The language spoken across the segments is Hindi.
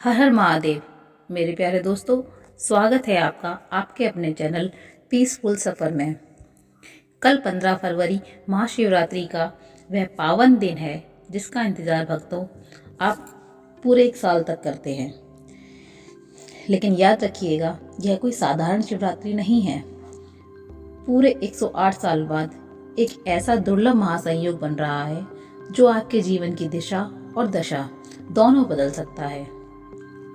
हर हर महादेव। मेरे प्यारे दोस्तों, स्वागत है आपका आपके अपने चैनल पीसफुल सफ़र में। कल 15 फरवरी महाशिवरात्रि का वह पावन दिन है जिसका इंतज़ार भक्तों आप पूरे एक साल तक करते हैं। लेकिन याद रखिएगा, यह कोई साधारण शिवरात्रि नहीं है। पूरे 108 साल बाद एक ऐसा दुर्लभ महासंयोग बन रहा है जो आपके जीवन की दिशा और दशा दोनों बदल सकता है।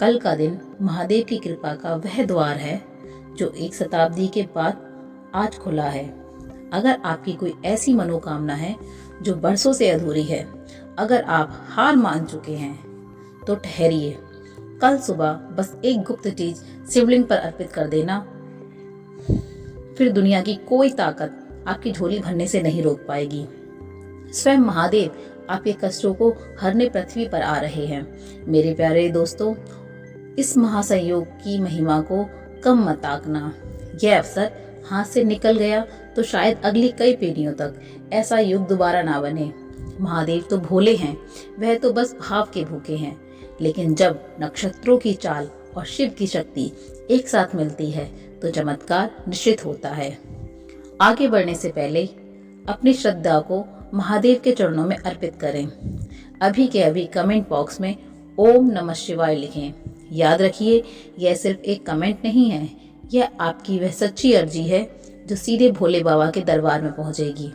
कल का दिन महादेव की कृपा का वह द्वार है जो एक शताब्दी के बाद आज खुला है। अगर आपकी कोई ऐसी मनोकामना है जो बरसों से अधूरी है, अगर आप हार मान चुके हैं, तो ठहरिए। कल सुबह बस एक गुप्त चीज शिवलिंग पर अर्पित कर देना, फिर दुनिया की कोई ताकत आपकी झोली भरने से नहीं रोक पाएगी। स्वयं महादेव आपके कष्टों को हरने पृथ्वी पर आ रहे हैं। मेरे प्यारे दोस्तों, इस महासंयोग की महिमा को कम मत आंकना। यह अवसर हाथ से निकल गया तो शायद अगली कई पीढ़ियों तक ऐसा युग दोबारा ना बने। महादेव तो भोले हैं, वह तो बस भाव के भूखे हैं। लेकिन जब नक्षत्रों की चाल और शिव की शक्ति एक साथ मिलती है तो चमत्कार निश्चित होता है। आगे बढ़ने से पहले अपनी श्रद्धा को महादेव के चरणों में अर्पित करें। अभी के अभी कमेंट बॉक्स में ओम नमः शिवाय लिखें। याद रखिए, यह सिर्फ एक कमेंट नहीं है, यह आपकी वह सच्ची अर्जी है जो सीधे भोले बाबा के दरबार में पहुंचेगी।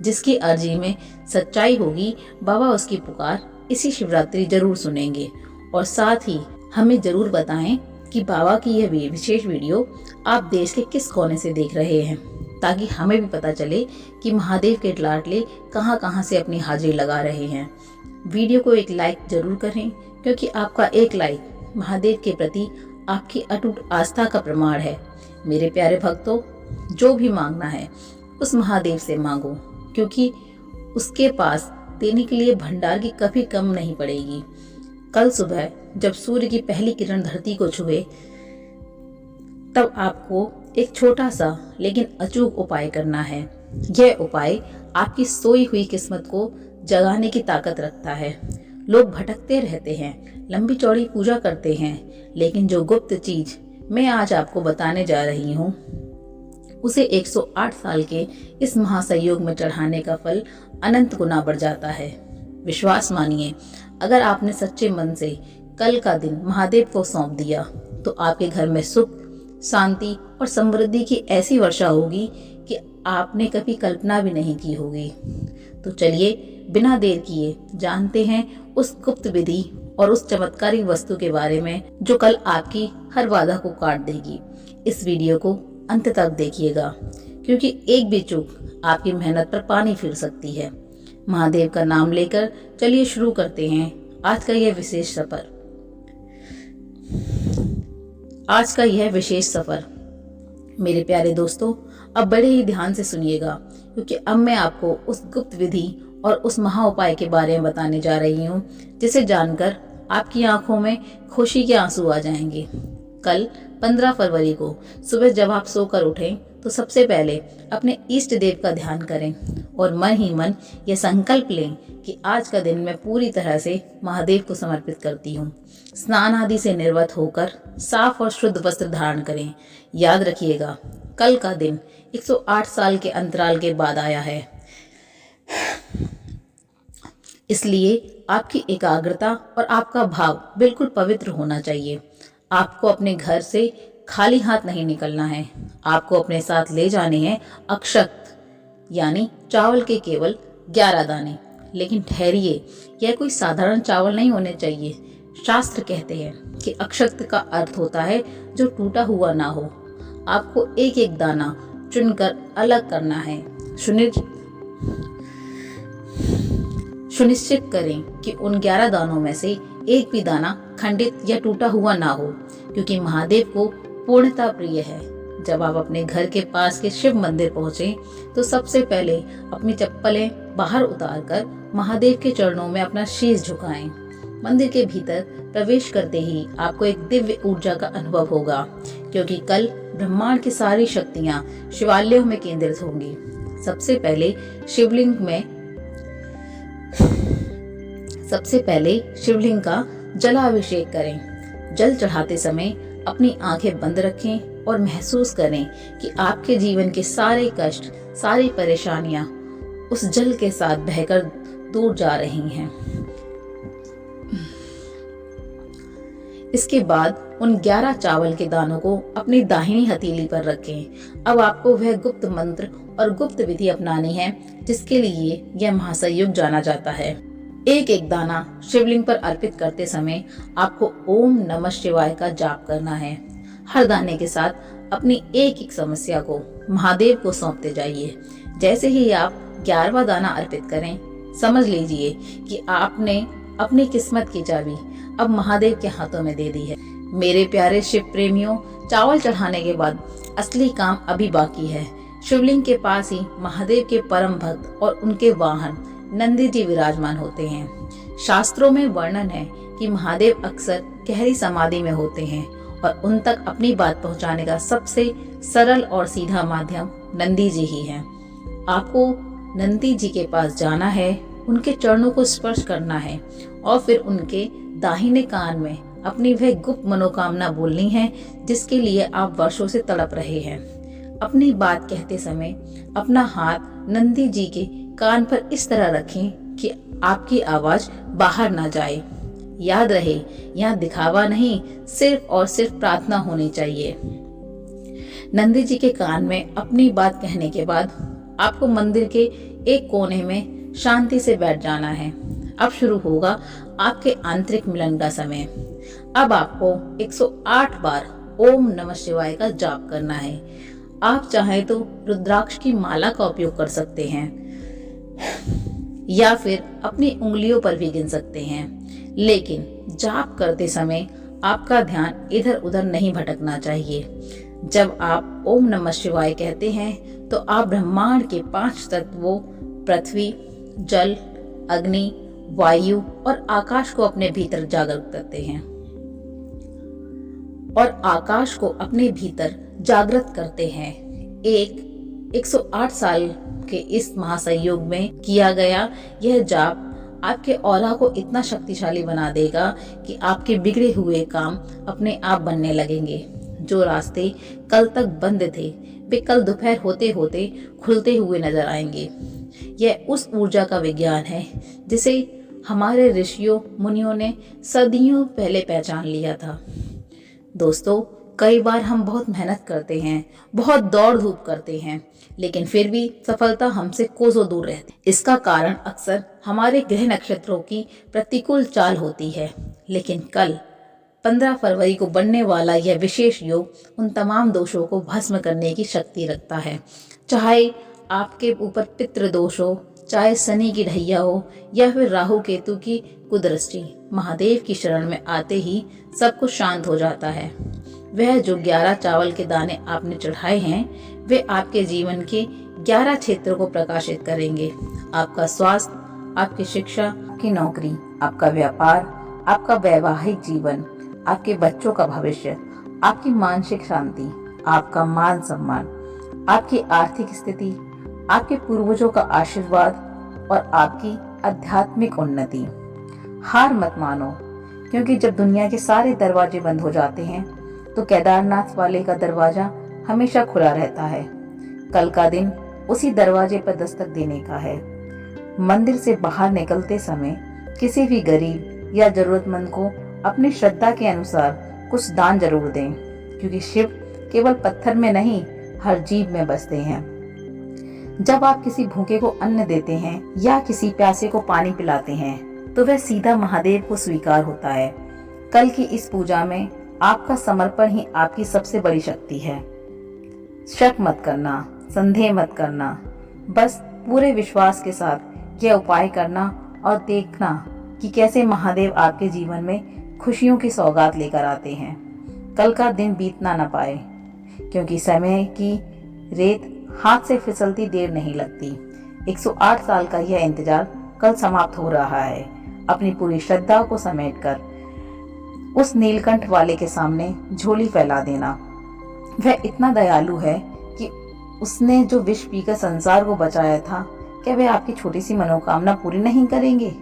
जिसकी अर्जी में सच्चाई होगी, बाबा उसकी पुकार इसी शिवरात्रि जरूर सुनेंगे। और साथ ही हमें जरूर बताएं कि बाबा की यह विशेष वीडियो आप देश के किस कोने से देख रहे हैं, ताकि हमें भी पता चले कि महादेव के लाडले कहां कहां से अपनी हाजिरी लगा रहे हैं। वीडियो को एक लाइक जरूर करें, क्योंकि आपका एक लाइक महादेव के प्रति आपकी अटूट आस्था का प्रमाण है। मेरे प्यारे भक्तों, जो भी मांगना है उस महादेव से मांगो, क्योंकि उसके पास देने के लिए भंडार की कभी कम नहीं पड़ेगी। कल सुबह जब सूर्य की पहली किरण धरती को छुए, तब आपको एक छोटा सा लेकिन अचूक उपाय करना है। यह उपाय आपकी सोई हुई किस्मत को जगाने की ताकत रखता है। लोग भटकते रहते हैं, लंबी चौड़ी पूजा करते हैं, लेकिन जो गुप्त चीज मैं आज आपको बताने जा रही हूँ, उसे 108 साल के इस महासंयोग में चढ़ाने का फल अनंत गुना बढ़ जाता है। विश्वास मानिए, अगर आपने सच्चे मन से कल का दिन महादेव को सौंप दिया तो आपके घर में सुख, शांति और समृद्धि की ऐसी वर्षा होगी कि आपने कभी कल्पना भी नहीं की होगी। तो चलिए बिना देर किए जानते हैं उस गुप्त विधि और उस चमत्कारिक वस्तु के बारे में जो कल आपकी हर बाधा को काट देगी। इस वीडियो को अंत तक देखिएगा, क्योंकि एक भी चूक आपकी मेहनत पर पानी फिर सकती है। महादेव का नाम लेकर चलिए शुरू करते हैं आज का यह विशेष सफर। मेरे प्यारे दोस्तों, अब बड़े ही ध्यान से सुनिएगा, क्योंकि अब मैं आपको उस गुप्त विधि और उस महा उपाय के बारे में बताने जा रही हूँ, जिसे जानकर आपकी आंखों में खुशी के आंसू आ जाएंगे। कल 15 फरवरी को सुबह जब आप सोकर उठें तो सबसे पहले अपने इष्ट देव का ध्यान करें और मन ही मन यह संकल्प लें कि आज का दिन मैं पूरी तरह से महादेव को समर्पित करती हूँ। स्नान आदि से निर्वत होकर साफ और शुद्ध वस्त्र धारण करें। याद रखिएगा, कल का दिन 108 साल के अंतराल के बाद आया है, इसलिए आपकी एकाग्रता और आपका भाव बिल्कुल पवित्र होना चाहिए। आपको अपने घर से खाली हाथ नहीं निकलना है। आपको अपने साथ ले जाने हैं अक्षत, यानी चावल के केवल 11 दाने। लेकिन ठहरिए, यह कोई साधारण चावल नहीं होने चाहिए। शास्त्र कहते हैं कि अक्षत का अर्थ होता है जो टूटा हुआ ना हो। आपको एक एक दाना चुनकर अलग करना है। सुनिश्चित करें कि उन 11 दानों में से एक भी दाना खंडित या टूटा हुआ ना हो, क्योंकि महादेव को पूर्णता प्रिय है। जब आप अपने घर के पास के शिव मंदिर पहुंचे तो सबसे पहले अपनी चप्पलें बाहर उतारकर महादेव के चरणों में अपना शीश झुकाएं। मंदिर के भीतर प्रवेश करते ही आपको एक दिव्य ऊर्जा का अनुभव होगा, क्योंकि कल ब्रह्मांड की सारी शक्तियां शिवालयों में केंद्रित होंगी। सबसे पहले शिवलिंग का जलाभिषेक करें। जल चढ़ाते समय अपनी आंखें बंद रखें और महसूस करें कि आपके जीवन के सारे कष्ट, सारी परेशानियां उस जल के साथ बहकर दूर जा रही हैं। इसके बाद उन 11 चावल के दानों को अपनी दाहिनी हथेली पर रखें। अब आपको वह गुप्त मंत्र और गुप्त विधि अपनानी है जिसके लिए यह महासंयोग जाना जाता है। एक एक दाना शिवलिंग पर अर्पित करते समय आपको ओम नमः शिवाय का जाप करना है। हर दाने के साथ अपनी एक एक समस्या को महादेव को सौंपते जाइए। जैसे ही आप 11वां दाना अर्पित करें, समझ लीजिए कि आपने अपनी किस्मत की चाबी अब महादेव के हाथों में दे दी है। मेरे प्यारे शिव प्रेमियों, चावल चढ़ाने के बाद असली काम अभी बाकी है। शिवलिंग के पास ही महादेव के परम भक्त और उनके वाहन नंदी जी विराजमान होते हैं। शास्त्रों में वर्णन है कि महादेव अक्सर गहरी समाधि में होते हैं और उन तक अपनी बात पहुंचाने का सबसे सरल और सीधा माध्यम नंदी जी ही है। आपको नंदी जी के पास जाना है, उनके चरणों को स्पर्श करना है और फिर उनके दाहिने कान में अपनी वह गुप्त मनोकामना बोलनी है जिसके लिए आप वर्षों से तड़प रहे हैं। अपनी बात कहते समय अपना हाथ नंदी जी के कान पर इस तरह रखें कि आपकी आवाज बाहर ना जाए। याद रहे, यहाँ दिखावा नहीं, सिर्फ और सिर्फ प्रार्थना होनी चाहिए। नंदी जी के कान में अपनी बात कहने के बाद आपको मंदिर के एक कोने में शांति से बैठ जाना है। अब शुरू होगा आपके आंतरिक मिलन का समय। अब आपको 108 बार ओम नमः शिवाय का जाप करना है। आप चाहें तो रुद्राक्ष की माला का उपयोग कर सकते हैं या फिर अपनी उंगलियों पर भी गिन सकते हैं, लेकिन जाप करते समय आपका ध्यान इधर उधर नहीं भटकना चाहिए। जब आप ओम नमः शिवाय कहते हैं तो आप ब्रह्मांड के 5 तत्वों पृथ्वी, जल, अग्नि, वायु और आकाश को अपने भीतर जागृत करते हैं और आकाश को अपने भीतर जागृत करते हैं। 108 साल के इस महासंयोग में किया गया यह जाप आपके ऑरा को इतना शक्तिशाली बना देगा कि आपके बिगड़े हुए काम अपने आप बनने लगेंगे। जो रास्ते कल तक बंद थे वे कल दोपहर होते होते खुलते हुए नजर आएंगे। यह उस ऊर्जा का विज्ञान है जिसे हमारे ऋषियों मुनियों ने सदियों पहले पहचान लिया था। दोस्तों, कई बार हम बहुत मेहनत करते हैं, बहुत दौड़ धूप करते हैं, लेकिन फिर भी सफलता हमसे कोसों दूर रहती। इसका कारण अक्सर हमारे ग्रह नक्षत्रों की प्रतिकूल चाल होती है। लेकिन कल 15 फरवरी को बनने वाला यह विशेष योग उन तमाम दोषों को भस्म करने की शक्ति रखता है। चाहे आपके ऊपर पितृ दोष हो, चाहे शनि की ढैया हो या फिर राहु केतु की कुदृष्टि, महादेव की शरण में आते ही सब कुछ शांत हो जाता है। वह जो 11 चावल के दाने आपने चढ़ाए हैं वे आपके जीवन के 11 क्षेत्रों को प्रकाशित करेंगे। आपका स्वास्थ्य, आपकी शिक्षा, आपकी नौकरी, आपका व्यापार, आपका वैवाहिक जीवन, आपके बच्चों का भविष्य, आपकी मानसिक शांति, आपका मान सम्मान, आपकी आर्थिक स्थिति, आपके पूर्वजों का आशीर्वाद और आपकी आध्यात्मिक उन्नति। हार मत मानो, क्योंकि जब दुनिया के सारे दरवाजे बंद हो जाते हैं तो केदारनाथ वाले का दरवाजा हमेशा खुला रहता है। कल का दिन उसी दरवाजे पर दस्तक देने का है। मंदिर से बाहर निकलते समय किसी भी गरीब या जरूरतमंद को अपनी श्रद्धा के अनुसार कुछ दान जरूर दें, क्योंकि शिव केवल पत्थर में नहीं हर जीव में बसते हैं। जब आप किसी भूखे को अन्न देते हैं या किसी प्यासे को पानी पिलाते हैं तो वह सीधा महादेव को स्वीकार होता है। कल की इस पूजा में आपका समर्पण ही आपकी सबसे बड़ी शक्ति है। शक मत करना, संदेह मत करना, बस पूरे विश्वास के साथ यह उपाय करना और देखना कि कैसे महादेव आपके जीवन में खुशियों की सौगात लेकर आते हैं। कल का दिन बीतना न पाए, क्योंकि समय की रेत हाथ से फिसलती देर नहीं लगती। 108 साल का यह इंतजार कल समाप्त हो रहा है। अपनी पूरी श्रद्धा को समेटकर उस नीलकंठ वाले के सामने झोली फैला देना। वह इतना दयालु है कि उसने जो विष पीकर संसार को बचाया था, क्या वे आपकी छोटी सी मनोकामना पूरी नहीं करेंगे?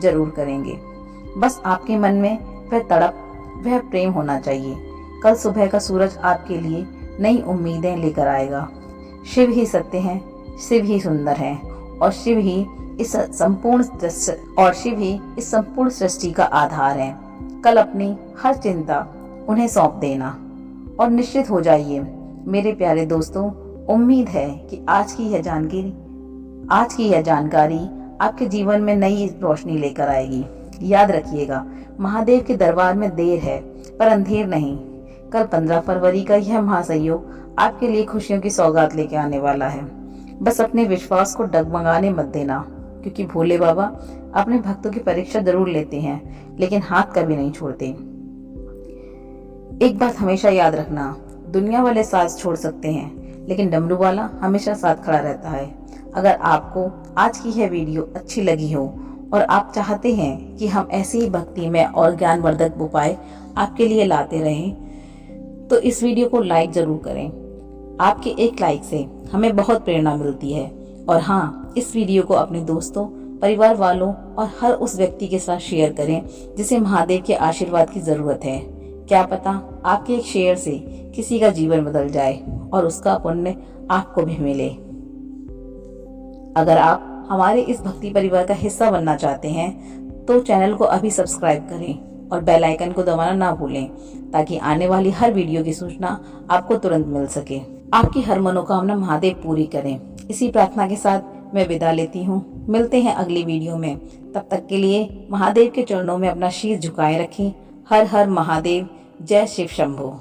जरूर करेंगे। बस आपके मन में वह तड़प वह प्रेम होना चाहिए। कल सुबह का सूरज आपके लिए नई उम्मीदें लेकर आएगा। शिव ही सत्य हैं, शिव ही सुंदर हैं और शिव ही इस संपूर्ण सृष्टि का आधार है। कल अपनी हर चिंता उन्हें सौंप देना और निश्चित हो जाइए मेरे प्यारे दोस्तों। उम्मीद है कि आज की यह जानकारी आपके जीवन में नई रोशनी लेकर आएगी। याद रखिएगा, महादेव के दरबार में देर है पर अंधेर नहीं। कल 15 फरवरी का यह महासंयोग आपके लिए खुशियों की सौगात लेके आने वाला है। बस अपने विश्वास को डगमगाने मत देना, क्योंकि भोले बाबा अपने भक्तों की परीक्षा जरूर लेते हैं लेकिन हाथ कभी नहीं छोड़ते। एक बात हमेशा याद रखना, दुनिया वाले साथ छोड़ सकते हैं लेकिन डमरू वाला हमेशा साथ खड़ा रहता है। अगर आपको आज की यह वीडियो अच्छी लगी हो और आप चाहते हैं कि हम ऐसे ही भक्तिमय और ज्ञानवर्धक उपाय आपके लिए लाते रहें, तो इस वीडियो को लाइक जरूर करें। आपके एक लाइक से हमें बहुत प्रेरणा मिलती है। और हाँ, इस वीडियो को अपने दोस्तों, परिवार वालों और हर उस व्यक्ति के साथ शेयर करें जिसे महादेव के आशीर्वाद की जरूरत है। क्या पता आपके एक शेयर से किसी का जीवन बदल जाए और उसका पुण्य आपको भी मिले। अगर आप हमारे इस भक्ति परिवार का हिस्सा बनना चाहते हैं तो चैनल को अभी सब्सक्राइब करें और बेल आइकन को दबाना ना भूलें, ताकि आने वाली हर वीडियो की सूचना आपको तुरंत मिल सके। आपकी हर मनोकामना महादेव पूरी करें। इसी प्रार्थना के साथ मैं विदा लेती हूँ। मिलते हैं अगली वीडियो में। तब तक के लिए महादेव के चरणों में अपना शीश झुकाए रखें। हर हर महादेव। जय शिव शंभो।